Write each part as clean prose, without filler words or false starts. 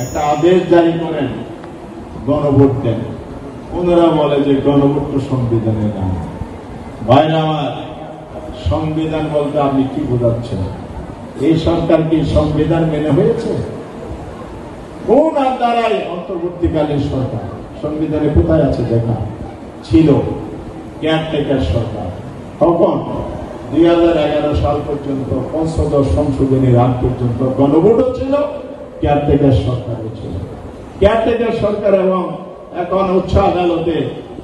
একটা আদেশ জারি করেন, গণভোট দেন। ওনারা বলে যে গণভোট তো সংবিধানে না। ভাইরা আমার, সংবিধান বলতে আপনি কি বোঝাচ্ছেন? এই সরকার কি সংবিধান মেনে হয়েছে? কোন দ্বারাই অন্তর্বর্তীকালীন সরকার সংবিধানে কোথায় আছে দেখা ছিল? কেয়ারটেকার সরকার। তখন 2011 সাল পর্যন্ত পঞ্চদশ সংশোধনীর আগ পর্যন্ত গণভোটও ছিল, কেয়ারটেকার সরকারও ছিল। কেয়ারটেকার সরকার এবং এখন উচ্চ আদালতে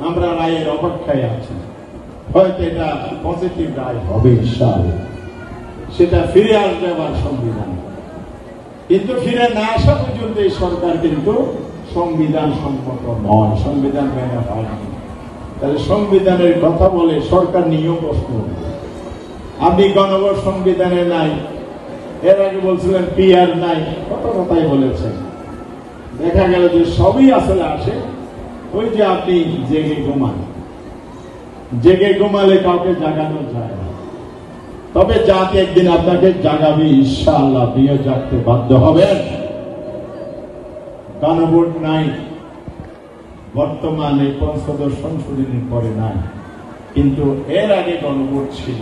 আমরা রায়ের অপেক্ষায় আছি। হয়তো এটা পজিটিভ রায় হবে ইনশাআল্লাহ, সেটা ফিরে আসবে আবার সংবিধান। কিন্তু ফিরে না আসা পর্যন্ত এই সরকার কিন্তু সংবিধান সম্মত নয়, সংবিধান মেনে হয়নি। তাহলে সংবিধানের কথা বলে সরকার নিয়েও প্রশ্ন। আপনি গণভোট সংবিধানে নাই, এর আগে বলছিলেন পিআর নাই, কত কথাই বলেছেন। দেখা গেল যে সবই আসলে আসে ওই যে আপনি জেগে ঘুমান, জেগে ঘুমালে কাউকে জাগানো যায় না। তবে জাতি একদিন আপনাকে জাগাবে ইনশাআল্লাহ, আপনিও জাগতে বাধ্য হবেন। গণভোট নাই বর্তমানে পঞ্চদশ সংশোধনীর পরে নাই, কিন্তু এর আগে গণভোট ছিল।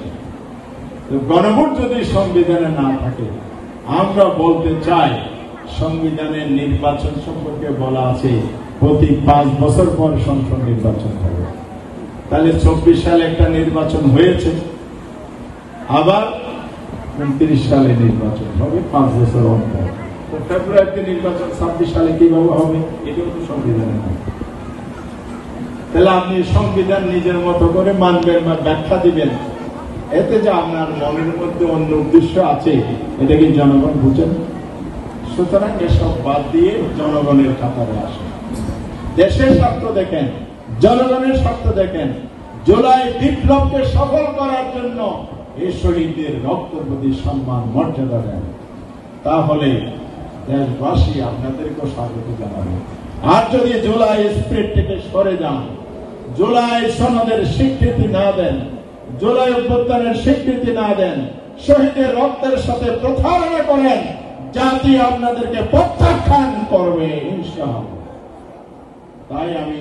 গণভোট যদি সংবিধানে না থাকে, আমরা বলতে চাই সংবিধানের নির্বাচন সম্পর্কে বলা আছে প্রতি 5 বছর পর সংসদ নির্বাচন হবে। তাহলে 24 সালে একটা নির্বাচন হয়েছে, আবার 29 সালে নির্বাচন হবে 5 বছর অন্তর। ফেব্রুয়ারিতে নির্বাচন 26 সালে কিভাবে হবে? এটাও তো সংবিধানে নাই। তাহলে আপনি সংবিধান নিজের মতো করে মানবেন বা ব্যাখ্যা দিবেন, এতে যে আপনার মনের মধ্যে অন্য উদ্দেশ্য আছে, এটা কি জনগণ বুঝেন? সুতরাং এসব বাদ দিয়ে জনগণের কাতারে আসেন, দেশের স্বার্থ দেখেন, জনগণের স্বার্থ দেখেন। জুলাই বিপ্লবকে সফল করার জন্য এই শহীদদের রক্তের প্রতি সম্মান মর্যাদা দেন, তাহলে দেশবাসী আপনাদেরকেও স্বাগত জানাবে। আর যদি জুলাই স্পিরিট থেকে সরে যান, জুলাই সনদের স্বীকৃতি না দেন, জুলাই অভ্যুত্থানের স্বীকৃতি না দেন, শহীদের রক্তের সাথে প্রতারণা করেন, জাতি আপনাদেরকে প্রত্যাখ্যান করবে ইনশাআল্লাহ। তাই আমি